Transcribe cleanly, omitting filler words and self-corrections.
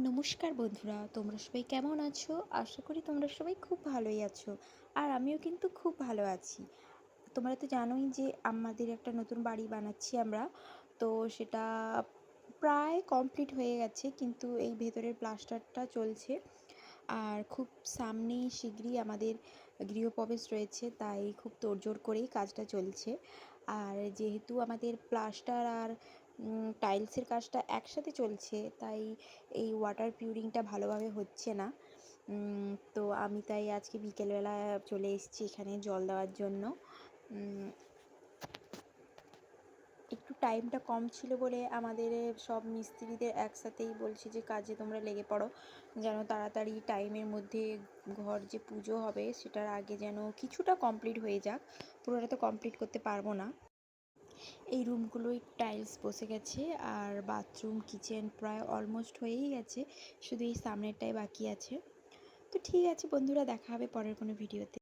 নমস্কার বন্ধুরা, তোমরা সবাই কেমন আছো? আশা করি তোমরা সবাই খুব ভালোই আছো। আর আমিও কিন্তু খুব ভালো আছি। তোমরা তো জানোই যে আমাদের একটা নতুন বাড়ি বানাচ্ছি আমরা। তো সেটা প্রায় কমপ্লিট হয়ে গেছে, কিন্তু এই ভেতরের প্লাস্টারটা চলছে। আর খুব সামনেই শিগগিরই আমাদের গৃহপ্রবেশ রয়েছে, তাই খুব তোড়জোড় করেই কাজটা চলছে। আর যেহেতু আমাদের প্লাস্টার আর টাইলসের কাজটা একসাথে চলছে, তাই এই ওয়াটার পিউরিংটা ভালোভাবে হচ্ছে না। তো আমি তাই আজকে বিকেলবেলা চলে এসেছি এখানে জল দেওয়ার জন্য। একটু টাইমটা কম ছিল বলে আমাদের সব মিস্ত্রিদের একসাথেই বলছি যে কাজে তোমরা লেগে পড়ো, যেন তাড়াতাড়ি টাইমের মধ্যে ঘর যে পুজো হবে সেটার আগে যেন কিছুটা কমপ্লিট হয়ে যাক। পুরোটা তো কমপ্লিট করতে পারবো না। এই রুমগুলোই টাইলস বসে গেছে, আর বাথরুম কিচেন প্রায় অলমোস্ট হয়েই গেছে, শুধু এই সামনেরটাই বাকি আছে। তো ঠিক আছে বন্ধুরা, দেখা হবে পরের কোনো ভিডিওতে।